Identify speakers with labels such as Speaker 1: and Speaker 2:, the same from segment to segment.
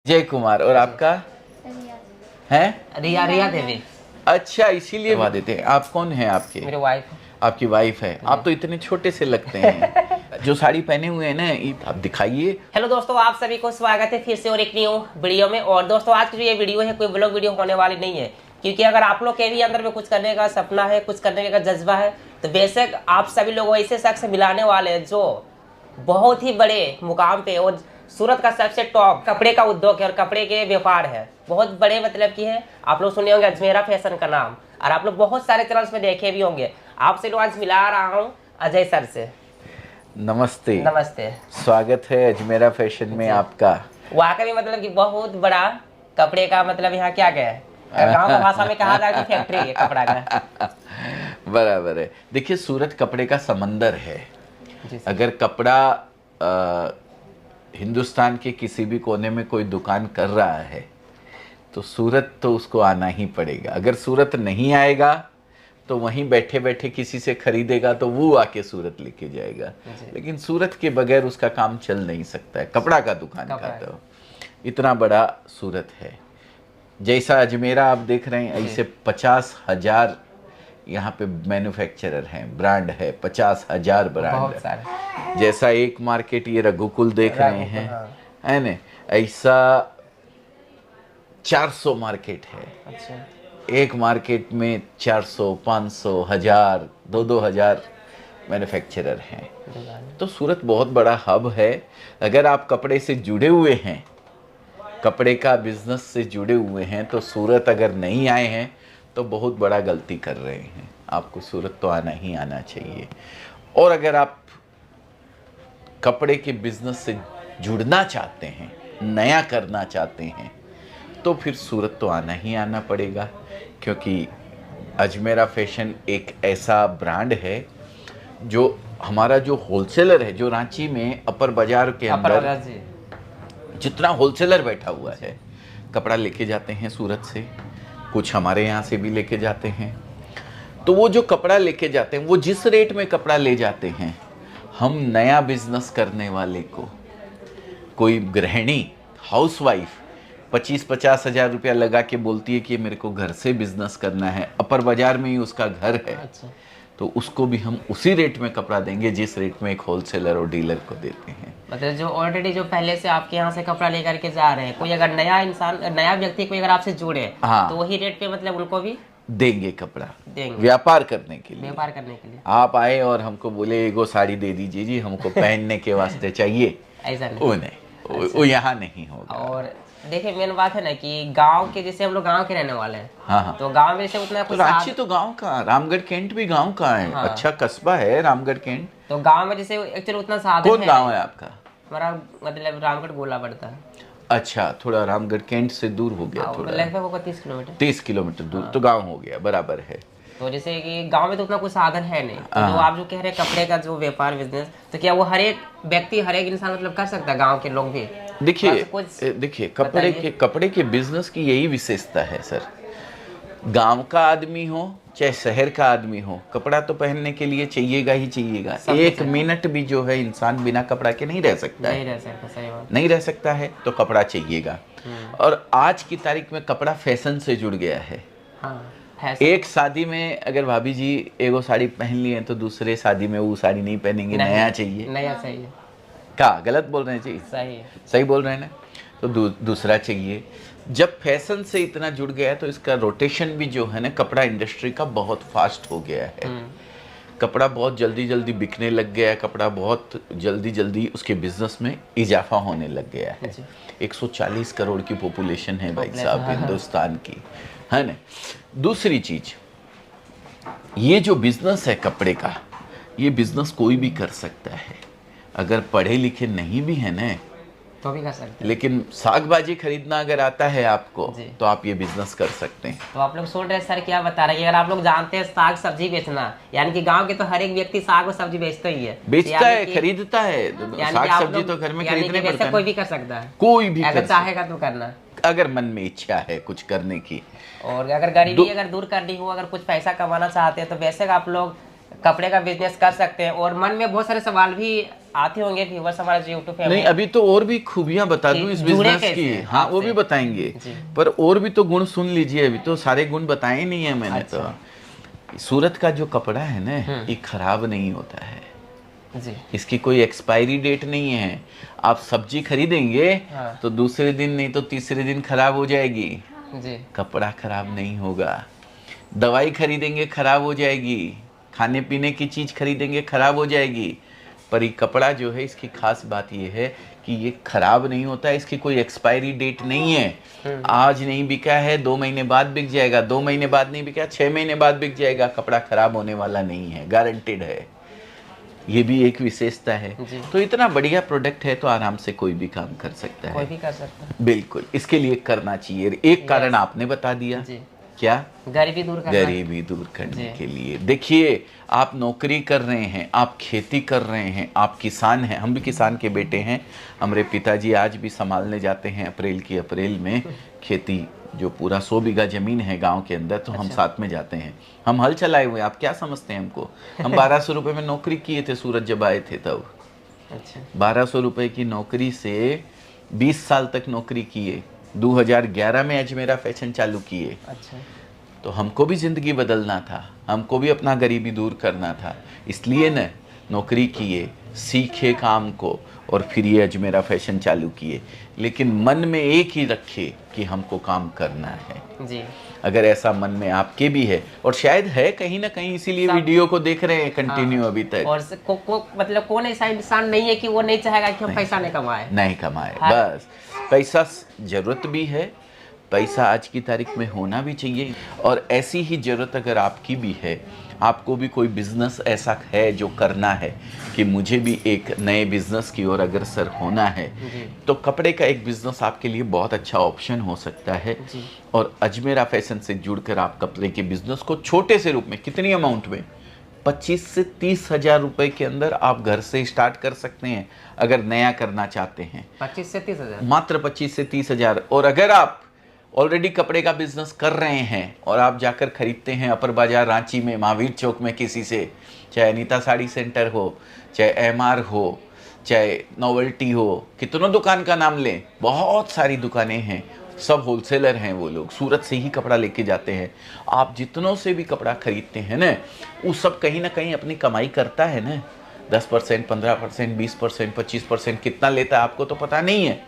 Speaker 1: जय कुमार। और आपका है?
Speaker 2: रिया रिया देवी।
Speaker 1: अच्छा, इसीलिए बता देते हैं। आप कौन है? आपके
Speaker 2: मेरी वाइफ।
Speaker 1: आपकी वाइफ है। आप तो इतने छोटे से लगते हैं। जो साड़ी पहने हुए हैं ना, आप दिखाइए।
Speaker 2: हेलो दोस्तों, आप सभी को स्वागत है फिर से और एक न्यू वीडियो में। और दोस्तों, आज की जो ये वीडियो है कोई ब्लॉग वीडियो होने वाली नहीं है, क्योंकि अगर आप लोग के भी अंदर में कुछ करने का सपना है, कुछ करने का जज्बा है, तो बेशक आप सभी लोग ऐसे शख्स मिलाने वाले हैं जो बहुत ही बड़े मुकाम पे और सूरत का सबसे टॉप कपड़े का उद्योग है और कपड़े के व्यापार है, बहुत बड़े मतलब की है। आप लोग सुने होंगे अजमेरा फैशन का नाम, और आप लोग बहुत सारे चैनल्स में देखे भी होंगे। आपसे लोग आज मिला रहा हूँ अजय सर से।
Speaker 1: नमस्ते।
Speaker 2: नमस्ते,
Speaker 1: स्वागत है अजमेरा फैशन में आपका।
Speaker 2: वाकई मतलब कि बहुत बड़ा कपड़े का मतलब यहाँ क्या क्या है, गांव का भाषा में कहा जाए तो फैक्ट्री है कपड़ा का।
Speaker 1: बराबर है। देखिए, सूरत कपड़े का समंदर है। अगर कपड़ा हिंदुस्तान के किसी भी कोने में कोई दुकान कर रहा है तो सूरत तो उसको आना ही पड़ेगा। अगर सूरत नहीं आएगा तो वहीं बैठे बैठे किसी से खरीदेगा तो वो आके सूरत लेके जाएगा, लेकिन सूरत के बगैर उसका काम चल नहीं सकता है। कपड़ा का दुकान का तो इतना बड़ा सूरत है। जैसा अजमेरा आप देख रहे हैं, ऐसे 50,000 यहाँ पे मैन्युफैक्चरर हैं, ब्रांड है, 50,000 ब्रांड है। जैसा एक मार्केट ये रघुकुल देख रहे हैं, है ना, ऐसा 400 मार्केट है।
Speaker 2: अच्छा।
Speaker 1: एक मार्केट में 400, 500, 1000, 2-2 हज़ार मैन्युफैक्चरर हैं। तो सूरत बहुत बड़ा हब है। अगर आप कपड़े से जुड़े हुए हैं, कपड़े का बिजनेस से जुड़े हुए हैं, तो सूरत अगर नहीं आए हैं तो बहुत बड़ा गलती कर रहे हैं। आपको सूरत तो आना ही आना चाहिए। और अगर आप कपड़े के बिजनेस से जुड़ना चाहते हैं, नया करना चाहते हैं, तो फिर सूरत तो आना ही आना पड़ेगा, क्योंकि अजमेरा फैशन एक ऐसा ब्रांड है जो हमारा जो होलसेलर है, जो रांची में अपर बाजार के अंदर जितना होलसेलर बैठा हुआ है, कपड़ा लेके जाते हैं सूरत से, कुछ हमारे यहाँ से भी लेके जाते हैं। तो वो जो कपड़ा लेके जाते हैं, वो जिस रेट में कपड़ा ले जाते हैं, हम नया बिजनेस करने वाले को, कोई गृहिणी हाउसवाइफ 25-50 हज़ार रुपया लगा के बोलती है कि मेरे को घर से बिजनेस करना है, अपर बाजार में ही उसका घर है।
Speaker 2: अच्छा।
Speaker 1: तो उसको भी हम उसी रेट में कपड़ा देंगे जिस रेट में एक होलसेलर और डीलर को देते हैं।
Speaker 2: मतलब जो ऑलरेडी जो पहले से आपके यहाँ से कपड़ा लेकर के जा रहे हैं, कोई अगर नया इंसान, नया व्यक्ति कोई अगर आपसे जुड़े,
Speaker 1: हाँ,
Speaker 2: तो वही रेट पे मतलब उनको भी
Speaker 1: देंगे कपड़ा,
Speaker 2: देंगे
Speaker 1: व्यापार करने के लिए।
Speaker 2: व्यापार करने के लिए
Speaker 1: आप आए और हमको बोले एगो साड़ी दे दीजिए जी, हमको पहनने के वास्ते चाहिए,
Speaker 2: ऐसा नहीं।
Speaker 1: वो नहीं, वो यहाँ नहीं होगा।
Speaker 2: और देखिए, मेन बात है ना कि गांव के, जैसे हम लोग गांव के रहने वाले हैं,
Speaker 1: हाँ,
Speaker 2: तो गांव में जैसे उतना
Speaker 1: तो
Speaker 2: कुछ
Speaker 1: रांची तो गांव का, रामगढ़ कैंट भी गांव का है।
Speaker 2: हाँ।
Speaker 1: अच्छा कस्बा है रामगढ़ कैंट।
Speaker 2: तो गांव में जैसे एक्चुअली उतना साधन
Speaker 1: कौन गांव है आपका?
Speaker 2: हमारा मतलब रामगढ़ गोला पड़ता है।
Speaker 1: अच्छा, थोड़ा रामगढ़ कैंट से दूर हो गया, थोड़ा
Speaker 2: लगभग होगा 30 किलोमीटर।
Speaker 1: 30 किलोमीटर दूर। तो गांव हो गया, बराबर है।
Speaker 2: तो जैसे कि गांव में तो उतना कुछ साधन है नहीं, तो जो आप जो कह रहे हैं कपड़े का जो व्यापार बिजनेस, तो क्या वो हर एक व्यक्ति, हर एक इंसान मतलब कर सकता है, गांव के लोग भी?
Speaker 1: देखिए कपड़े के बिजनेस की यही विशेषता है सर। गांव का आदमी हो चाहे शहर का आदमी हो, कपड़ा तो पहनने के लिए चाहिएगा ही चाहिएगा। एक मिनट भी जो है इंसान बिना कपड़ा के नहीं रह सकता है, नहीं रह सकता है, तो कपड़ा चाहिएगा। और आज की तारीख में कपड़ा फैशन से जुड़ गया है। एक शादी में अगर भाभी जी एगो साड़ी पहन ली है तो दूसरे शादी में वो साड़ी नहीं पहनेंगे, नया चाहिए।
Speaker 2: नया चाहिए।
Speaker 1: क्या गलत बोल रहे हैं जी? सही बोल रहे हैं ना। तो दूसरा चाहिए। जब फैशन से इतना जुड़ गया है तो इसका रोटेशन भी जो है ना, कपड़ा इंडस्ट्री का बहुत फास्ट हो गया है। कपड़ा बहुत जल्दी जल्दी बिकने लग गया है, कपड़ा बहुत जल्दी जल्दी उसके बिजनेस में इजाफा होने लग गया है। 140 करोड़ की पॉपुलेशन है भाई साहब हिंदुस्तान की, है ना। दूसरी चीज, ये जो बिजनेस है कपड़े का, ये बिजनेस कोई भी कर सकता है। अगर पढ़े लिखे नहीं भी है ना
Speaker 2: तो भी कर सकते हैं,
Speaker 1: लेकिन साग भाजी खरीदना अगर आता है आपको, तो आप ये बिजनेस कर सकते हैं।
Speaker 2: तो आप लोग सुन रहे हैं सर क्या बता रहे हैं। अगर आप लोग जानते हैं साग सब्जी बेचना, यानी कि गांव के तो हर एक व्यक्ति साग और सब्जी बेचता ही है,
Speaker 1: बेचता है, खरीदता है। साग सब्जी तो घर में खरीदने पड़ता है।
Speaker 2: कोई भी कर सकता है,
Speaker 1: कोई भी
Speaker 2: अगर चाहेगा तो करना,
Speaker 1: अगर मन में इच्छा है कुछ करने की।
Speaker 2: और अगर गरीबी अगर दूर करनी हो, अगर कुछ पैसा कमाना चाहते हैं, तो वैसे आप लोग कपड़े का बिजनेस कर सकते हैं। और मन में बहुत सारे सवाल भी आते होंगे व्यूअर्स हमारे जो यूट्यूब पे।
Speaker 1: नहीं, अभी तो और भी खूबियां बता दूं इस बिजनेस की। हाँ, वो भी बताएंगे, पर और भी तो गुण सुन लीजिए। अभी तो सारे गुण बताए नहीं है मैंने। तो सूरत का जो कपड़ा है ना, ये खराब नहीं होता है
Speaker 2: जी। इसकी
Speaker 1: कोई एक्सपायरी डेट नहीं है। आप सब्जी खरीदेंगे तो दूसरे दिन नहीं तो तीसरे दिन खराब हो जाएगी
Speaker 2: जी।
Speaker 1: कपड़ा खराब नहीं होगा। दवाई खरीदेंगे खराब हो जाएगी, खाने पीने की चीज खरीदेंगे खराब हो जाएगी, पर ये कपड़ा जो है इसकी खास बात ये है कि ये खराब नहीं होता है। इसकी कोई एक्सपायरी डेट नहीं है। आज नहीं बिका है 2 महीने बाद बिक जाएगा, 2 महीने बाद नहीं बिका 6 महीने बाद बिक जाएगा। कपड़ा खराब होने वाला नहीं है, गारंटेड है। ये भी एक विशेषता है। तो इतना बढ़िया प्रोडक्ट है तो आराम से कोई भी काम कर सकता है,
Speaker 2: कोई भी कर सकता है।
Speaker 1: बिल्कुल, इसके लिए करना चाहिए। एक कारण आपने बता दिया
Speaker 2: जी।
Speaker 1: क्या?
Speaker 2: गरीबी दूर
Speaker 1: करने के लिए। देखिए, आप नौकरी कर रहे हैं, आप खेती कर रहे हैं, आप किसान हैं। हम भी किसान के बेटे हैं। हमारे पिताजी आज भी संभालने जाते हैं अप्रैल में खेती, जो पूरा 100 बीघा जमीन है गांव के अंदर, तो हम साथ में जाते हैं। हम हल चलाए हुए, आप क्या समझते हैं हमको? हम 1200 रुपये में नौकरी किए थे सूरत जब आए थे तब। 1200 रुपये की नौकरी से 20 साल तक नौकरी किए। 2011 में अजमेरा फैशन चालू किए। तो हमको भी जिंदगी बदलना था, हमको भी अपना गरीबी दूर करना था, इसलिए न नौकरी किए, सीखे काम को, और फिर ये अजमेरा फैशन चालू किए। लेकिन मन में एक ही रखे कि हमको काम करना है जी। अगर ऐसा मन में आपके भी है, और शायद है कहीं ना कहीं, इसीलिए वीडियो को देख रहे हैं कंटिन्यू अभी तक।
Speaker 2: और मतलब कौन ऐसा इंसान नहीं है कि वो नहीं चाहेगा कि हम पैसा नहीं कमाए।
Speaker 1: बस पैसा जरूरत भी है, पैसा आज की तारीख में होना भी चाहिए। और ऐसी ही जरूरत अगर आपकी भी है, आपको भी कोई बिजनेस ऐसा है जो करना है कि मुझे भी एक नए बिजनेस की ओर अग्रसर होना है, तो कपड़े का एक बिजनेस आपके लिए बहुत अच्छा ऑप्शन हो सकता है। और अजमेरा फैशन से जुड़कर आप कपड़े के बिजनेस को छोटे से रूप में, कितनी अमाउंट में, 25 से 30 हजार रुपए के अंदर आप घर से स्टार्ट कर सकते हैं। अगर नया करना चाहते हैं
Speaker 2: 25 से 30 हजार,
Speaker 1: मात्र 25 से 30 हजार। और अगर आप ऑलरेडी कपड़े का बिजनेस कर रहे हैं और आप जाकर खरीदते हैं अपर बाजार रांची में, महावीर चौक में किसी से, चाहे अनीता साड़ी सेंटर हो, चाहे एमआर हो, चाहे नोवेल्टी हो, कितनों दुकान का नाम लें, बहुत सारी दुकानें हैं, सब होलसेलर हैं। वो लोग सूरत से ही कपड़ा लेके जाते हैं। आप जितनों से भी कपड़ा खरीदते हैं ना, वो सब कहीं ना कहीं अपनी कमाई करता है ना। 10%, 15%, 20%, 25% कितना लेता है आपको तो पता नहीं है,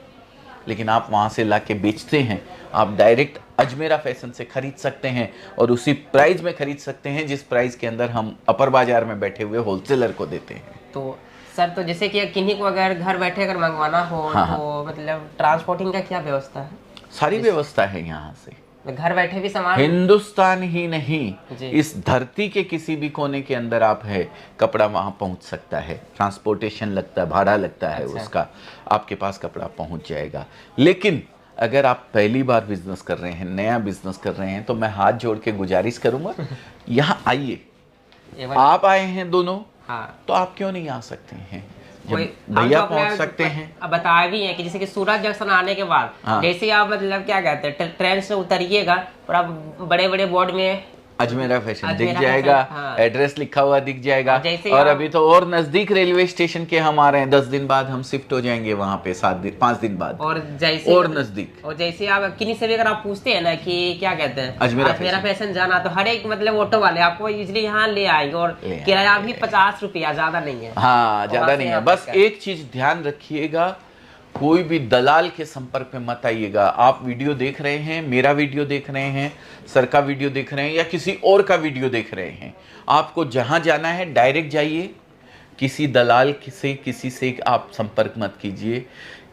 Speaker 1: लेकिन आप वहाँ से ला के बेचते हैं। आप डायरेक्ट अजमेरा फैशन से खरीद सकते हैं और उसी प्राइस में खरीद सकते हैं जिस प्राइस के अंदर हम अपर बाजार में बैठे हुए होलसेलर को देते हैं।
Speaker 2: तो सर, तो जैसे कि किन्हीं को अगर घर बैठे अगर मंगवाना हो, तो मतलब ट्रांसपोर्टिंग का क्या व्यवस्था है?
Speaker 1: सारी व्यवस्था है यहाँ से,
Speaker 2: घर बैठे भी सामान,
Speaker 1: हिंदुस्तान ही नहीं, इस धरती के किसी भी कोने के अंदर आप है, कपड़ा वहाँ पहुँच सकता है। ट्रांसपोर्टेशन लगता है, भाड़ा लगता है उसका, आपके पास कपड़ा पहुँच जाएगा। लेकिन अगर आप पहली बार बिजनेस कर रहे हैं, नया बिजनेस कर रहे हैं, तो मैं हाथ जोड़ के गुजारिश करूंगा, यहाँ आइए। आप आए हैं दोनों, तो आप क्यों नहीं आ सकते हैं? भैया पहुंच सकते हैं।
Speaker 2: अब बताया भी है कि जैसे कि सूरत जंक्शन आने के बाद जैसे आप मतलब क्या कहते हैं, ट्रेन से उतरिएगा और आप बड़े बड़े बोर्ड में
Speaker 1: अजमेरा फैशन दिख जाएगा, एड्रेस लिखा हुआ दिख जाएगा। और अभी तो और नजदीक रेलवे स्टेशन के हम आ रहे हैं, 10 दिन बाद हम शिफ्ट हो जाएंगे वहाँ पे, 5 दिन बाद।
Speaker 2: और जैसे
Speaker 1: और नजदीक,
Speaker 2: और जैसे आप किन्हीं से भी अगर आप पूछते हैं ना कि क्या कहते हैं अजमेरा फैशन जाना, तो हर एक मतलब ऑटो वाले आपको इजिली यहाँ ले आएंगे। और किराया भी 50 रुपया, ज्यादा नहीं है।
Speaker 1: हाँ, ज्यादा नहीं है। बस एक चीज ध्यान रखिएगा, कोई भी दलाल के संपर्क में मत आइएगा। आप वीडियो देख रहे हैं, मेरा वीडियो देख रहे हैं, सर का वीडियो देख रहे हैं, या किसी और का वीडियो देख रहे हैं, आपको जहां जाना है डायरेक्ट जाइए। किसी दलाल से, किसी से आप संपर्क मत कीजिए।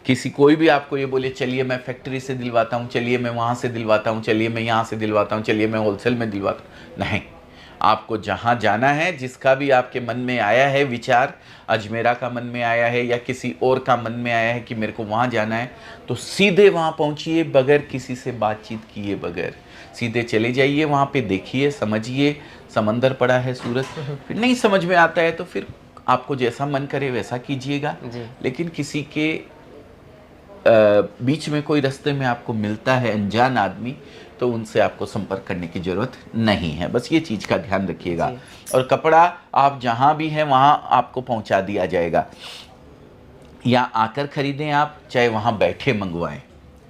Speaker 1: किसी कोई भी आपको ये बोले चलिए मैं फैक्ट्री से दिलवाता हूँ, चलिए मैं वहाँ से दिलवाता हूँ, चलिए मैं यहाँ से दिलवाता हूँ, चलिए मैं होलसेल में दिलवाता हूँ, नहीं। आपको जहाँ जाना है, जिसका भी आपके मन में आया है विचार, अजमेरा का मन में आया है या किसी और का मन में आया है कि मेरे को वहाँ जाना है, तो सीधे वहाँ पहुँचिए, बगैर किसी से बातचीत किए बगैर सीधे चले जाइए। वहाँ पे देखिए, समझिए, समंदर पड़ा है सूरत। फिर नहीं समझ में आता है तो फिर आपको जैसा मन करे वैसा कीजिएगा। लेकिन किसी के बीच में कोई रास्ते में आपको मिलता है अनजान आदमी, तो उनसे आपको संपर्क करने की ज़रूरत नहीं है। बस ये चीज़ का ध्यान रखिएगा। और कपड़ा आप जहाँ भी हैं वहाँ आपको पहुँचा दिया जाएगा। या आकर खरीदें आप, चाहे वहाँ बैठे मंगवाएं,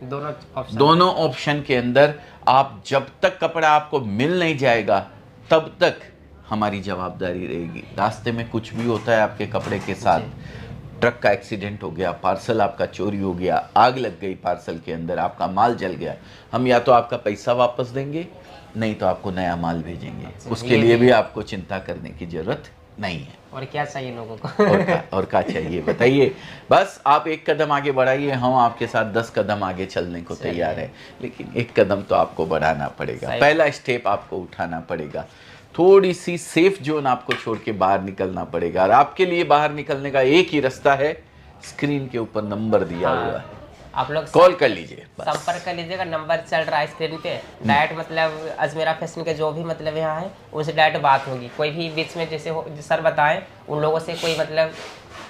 Speaker 2: दोनों
Speaker 1: ऑप्शन के अंदर आप जब तक कपड़ा आपको मिल नहीं जाएगा तब तक हमारी जवाबदारी रहेगी। रास्ते में कुछ भी होता है आपके कपड़े के साथ, ट्रक का एक्सीडेंट हो गया, पार्सल आपका चोरी हो गया, आग लग गई पार्सल के अंदर, आपका माल जल गया, हम या तो आपका पैसा वापस देंगे, नहीं तो आपको नया माल भेजेंगे। उसके लिए भी आपको चिंता करने की जरूरत नहीं है।
Speaker 2: और क्या चाहिए लोगों को?
Speaker 1: और क्या चाहिए बताइए। बस आप एक कदम आगे बढ़ाइए, हम आपके साथ 10 कदम आगे चलने को तैयार है, लेकिन एक कदम तो आपको बढ़ाना पड़ेगा, पहला स्टेप आपको उठाना पड़ेगा, थोड़ी सी सेफ जोन आपको छोड़ के बाहर निकलना पड़ेगा। और आपके लिए बाहर निकलने का एक ही रास्ता है, स्क्रीन के ऊपर नंबर दिया हुआ है,
Speaker 2: आप लोग
Speaker 1: कॉल कर लीजिए,
Speaker 2: संपर्क कर लीजिएगा, नंबर चल रहा है स्क्रीन पे। डायरेक्ट मतलब अजमेरा फैशन के जो भी मतलब यहाँ है उनसे डायरेक्ट बात होगी। कोई भी बीच में जैसे सर बताएं, उन लोगों से कोई मतलब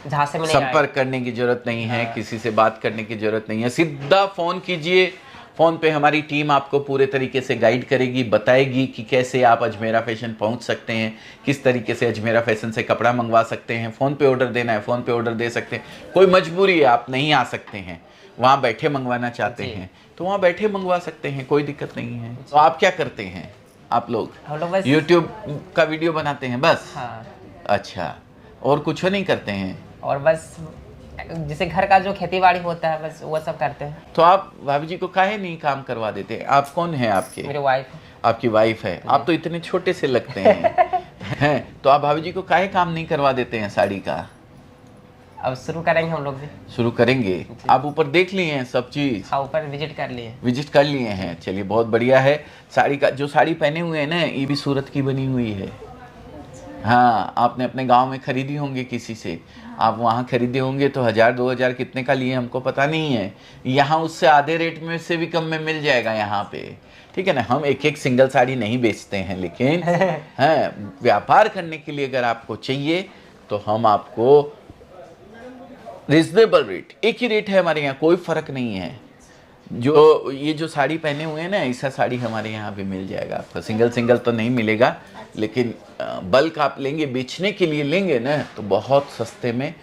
Speaker 2: झांसे में नहीं
Speaker 1: संपर्क करने की जरूरत नहीं है, किसी से बात करने की जरूरत नहीं है, सीधा फोन कीजिए। फोन पे हमारी टीम आपको पूरे तरीके से गाइड करेगी, बताएगी कि कैसे आप अजमेरा फैशन पहुंच सकते हैं, किस तरीके से अजमेरा फैशन से कपड़ा मंगवा सकते हैं। फ़ोन पे ऑर्डर देना है, फ़ोन पे ऑर्डर दे सकते हैं। कोई मजबूरी है, आप नहीं आ सकते हैं, वहाँ बैठे मंगवाना चाहते हैं तो वहाँ बैठे मंगवा सकते हैं, कोई दिक्कत नहीं है। तो आप क्या करते हैं? आप लोग
Speaker 2: बस
Speaker 1: यूट्यूब का वीडियो बनाते हैं बस?
Speaker 2: हाँ।
Speaker 1: अच्छा, और कुछ नहीं करते हैं?
Speaker 2: और बस जैसे घर का जो खेती बाड़ी होता है बस वो सब करते हैं।
Speaker 1: तो आप भाभी जी को काहे नहीं काम करवा देते? आप कौन है आपके?
Speaker 2: मेरी वाइफ।
Speaker 1: आपकी वाइफ है? आप तो इतने छोटे से लगते हैं तो आप भाभी जी को काहे काम नहीं करवा देते हैं साड़ी का?
Speaker 2: अब शुरू करेंगे हम लोग भी।
Speaker 1: शुरू करेंगे? आप ऊपर देख लिए हैं सब चीज?
Speaker 2: हाँ, ऊपर विजिट कर लिए।
Speaker 1: विजिट कर लिए हैं, चलिए बहुत बढ़िया है। साड़ी का जो साड़ी पहने हुए हैं ना, ये भी सूरत की बनी हुई है। हाँ, आपने अपने गांव में खरीदी होंगे किसी से, आप वहाँ खरीदे होंगे तो 1000-2000 कितने का लिए हमको पता नहीं है। यहाँ उससे आधे रेट में से भी कम में मिल जाएगा यहाँ पे, ठीक है ना। हम एक एक सिंगल साड़ी नहीं बेचते हैं, लेकिन हाँ, व्यापार करने के लिए अगर आपको चाहिए तो हम आपको रिजनेबल रेट, एक ही रेट है हमारे यहाँ, कोई फर्क नहीं है। जो ये जो साड़ी पहने हुए हैं ना, ऐसा साड़ी हमारे यहाँ भी मिल जाएगा आपको। सिंगल सिंगल तो नहीं मिलेगा, लेकिन बल्क आप लेंगे, बेचने के लिए लेंगे ना, तो बहुत सस्ते में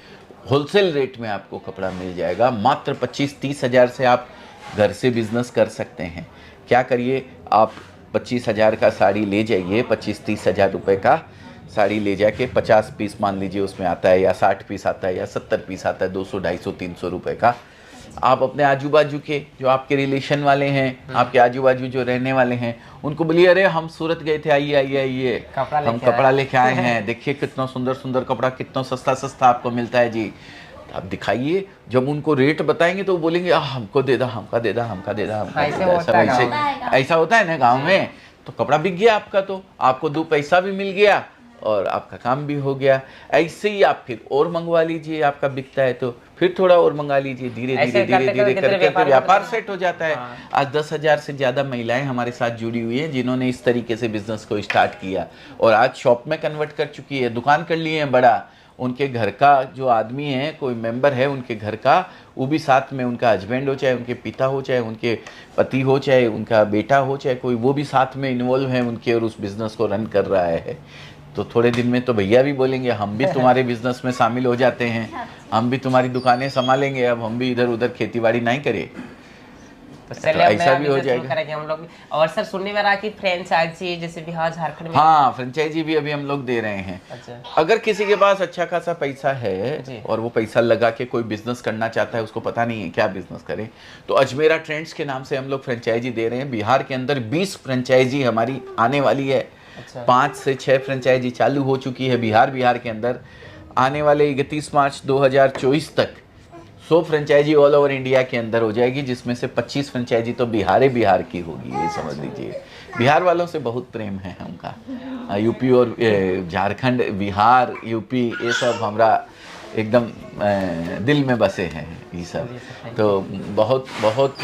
Speaker 1: होलसेल रेट में आपको कपड़ा मिल जाएगा। मात्र 25-30 हज़ार से आप घर से बिजनेस कर सकते हैं। क्या करिए, आप 25 हज़ार का साड़ी ले जाइए, 25-30 हज़ार रुपये का साड़ी ले जाके 50 पीस मान लीजिए उसमें आता है, या 60 पीस आता है, या 70 पीस आता है, 200, 250, 300 रुपये का। आप अपने आजू बाजू के जो आपके रिलेशन वाले हैं, आपके आजू बाजू जो रहने वाले हैं, उनको बोलिए, अरे हम सूरत गए थे, आइए आइए आइए, हम कपड़ा लेके आए हैं, देखिए कितना सुंदर सुंदर कपड़ा, कितना सस्ता सस्ता आपको मिलता है जी। आप दिखाइए, जब उनको रेट बताएंगे तो वो बोलेंगे हमको दे दा, हमका दे दा, हमका दे दा, हमका दे दा। ऐसा होता है ना गाँव में। तो कपड़ा बिक गया आपका, तो आपको 2 पैसा भी मिल गया और आपका काम भी हो गया। ऐसे ही आप फिर और मंगवा लीजिए, आपका बिकता है तो फिर थोड़ा और मंगा लीजिए, धीरे धीरे धीरे धीरे करके व्यापार सेट हो जाता है। आज 10 हज़ार से ज़्यादा महिलाएं हमारे साथ जुड़ी हुई हैं, जिन्होंने इस तरीके से बिजनेस को स्टार्ट किया और आज शॉप में कन्वर्ट कर चुकी है, दुकान कर लिए हैं बड़ा। उनके घर का जो आदमी है, कोई मेंबर है उनके घर का, वो भी साथ में, उनका हस्बैंड हो, चाहे उनके पिता हो, चाहे उनके पति हो, चाहे उनका बेटा हो, चाहे कोई, वो भी साथ में इन्वॉल्व है उनके और उस बिज़नेस को रन कर रहा है। तो थोड़े दिन में तो भैया भी बोलेंगे हम भी तुम्हारे बिजनेस में शामिल हो जाते हैं, हम भी तुम्हारी दुकानें संभालेंगे, अब हम भी इधर उधर खेती बाड़ी नहीं करें।
Speaker 2: तो ऐसा भी हो जाएगा हम लोग। और सर सुनने में रहा कि फ्रेंचाइजी जैसे बिहार झारखंड में,
Speaker 1: हाँ फ्रेंचाइजी भी अभी हम लोग दे रहे हैं।
Speaker 2: अच्छा।
Speaker 1: अगर किसी के पास अच्छा खासा पैसा है और वो पैसा लगा के कोई बिजनेस करना चाहता है, उसको पता नहीं है क्या बिजनेस करे, तो अजमेरा ट्रेंड्स के नाम से हम लोग फ्रेंचाइजी दे रहे हैं। बिहार के अंदर 20 फ्रेंचाइजी हमारी आने वाली है। 5 से 6 फ्रेंचाइजी चालू हो चुकी है बिहार के अंदर। आने वाले 31 मार्च 2024 तक 100 फ्रेंचाइजी ऑल ओवर इंडिया के अंदर हो जाएगी, जिसमें से 25 फ्रेंचाइजी तो बिहार की होगी, ये समझ लीजिए। बिहार वालों से बहुत प्रेम है हमका। यूपी और झारखंड, बिहार, यूपी, ये सब हमारा एकदम दिल में बसे हैं ये सब। तो बहुत बहुत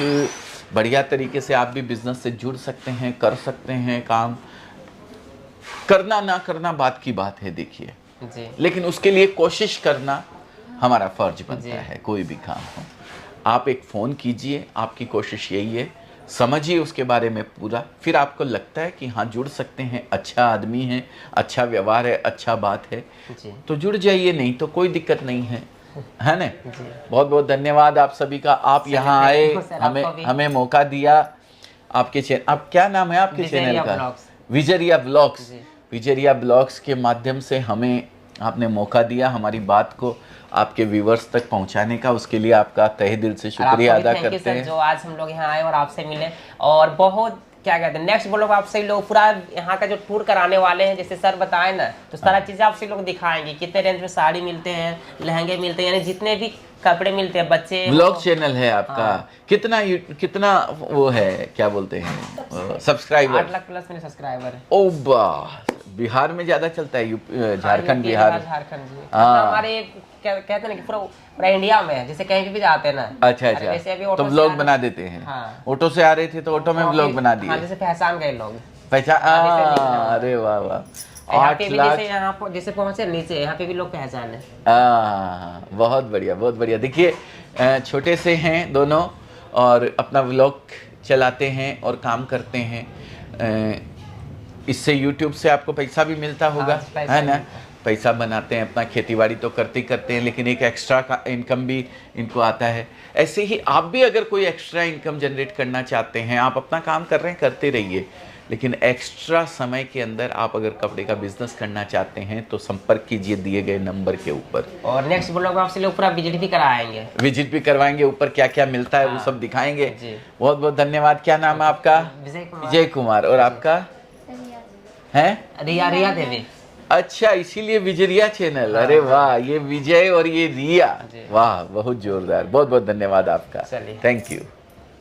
Speaker 1: बढ़िया तरीके से आप भी बिजनेस से जुड़ सकते हैं, कर सकते हैं काम। करना ना करना बात की बात है देखिए, लेकिन उसके लिए कोशिश करना हमारा फर्ज बनता है। कोई भी काम हो, आप एक फ़ोन कीजिए, आपकी कोशिश यही है, समझिए उसके बारे में पूरा, फिर आपको लगता है कि हाँ जुड़ सकते हैं, अच्छा आदमी है, अच्छा व्यवहार है, अच्छा बात है, तो जुड़ जाइए, नहीं तो कोई दिक्कत नहीं है। है ना। बहुत बहुत धन्यवाद आप सभी का, आप यहाँ आए, हमें मौका दिया। आपके चैनल, आप क्या नाम है आपके चैनल का? विजरिया ब्लॉग्स। विजरिया ब्लॉग्स के माध्यम से हमें आपने मौका दिया हमारी बात को आपके व्यूवर्स तक पहुंचाने का, उसके लिए आपका तहे दिल से शुक्रिया अदा करते हैं।
Speaker 2: जो आज हम लोग यहाँ आए और आपसे मिले, और बहुत क्या कहते हैं, नेक्स्ट ब्लॉग आपसे लोग पूरा यहाँ का जो टूर कराने वाले हैं, जैसे सर बताए ना, तो सारा चीज़ें आपसे लोग दिखाएंगे, कितने रेंज में साड़ी मिलते हैं, लहंगे मिलते हैं, यानी जितने भी कपड़े मिलते हैं बच्चे।
Speaker 1: ब्लॉग चैनल है आपका। हाँ। कितना वो है, क्या बोलते हैं, सब्सक्राइबर?
Speaker 2: 8 लाख प्लस में सब्सक्राइबर है।
Speaker 1: ओ वाह, बिहार में ज्यादा चलता है, झारखंड, बिहार,
Speaker 2: झारखंड। हमारे कहते हैं ना कि पूरा इंडिया में है, जैसे कहीं भी जाते हैं ना।
Speaker 1: अच्छा अच्छा, तो ब्लॉग बना देते हैं। हाँ। ऑटो से आ रहे थे तो ऑटो में ब्लॉग बना दिए।
Speaker 2: हाँ, जैसे पहचान गए लोग,
Speaker 1: अरे वाह वाह। 8 लाख
Speaker 2: यहाँ जैसे पहुंचे नीचे, यहाँ पे भी लोग पहचाने।
Speaker 1: बहुत बढ़िया, बहुत बढ़िया। देखिए छोटे से हैं दोनों और अपना व्लॉग चलाते हैं और काम करते हैं। इससे YouTube से आपको पैसा भी मिलता होगा, है ना। पैसा बनाते हैं, अपना खेतीबाड़ी तो करते हैं, लेकिन एक एक्स्ट्रा का इनकम भी इनको आता है। ऐसे ही आप भी अगर कोई एक्स्ट्रा इनकम जनरेट करना चाहते हैं, आप अपना काम कर रहे हैं, करते रहिए, लेकिन एक्स्ट्रा समय के अंदर आप अगर कपड़े का बिजनेस करना चाहते हैं तो संपर्क कीजिए दिए गए नंबर के ऊपर।
Speaker 2: और नेक्स्ट ब्लॉग में आपसे लोग पूरा विजिट भी कराएंगे,
Speaker 1: विजिट भी करवाएंगे, ऊपर क्या क्या मिलता है वो सब दिखाएंगे। बहुत बहुत धन्यवाद। क्या नाम है आपका? विजय कुमार। और आपका है?
Speaker 2: रिया देवी।
Speaker 1: अच्छा, इसीलिए विजरिया चैनल। अरे वाह, ये विजय और ये रिया, वाह बहुत जोरदार। बहुत बहुत धन्यवाद आपका, थैंक यू।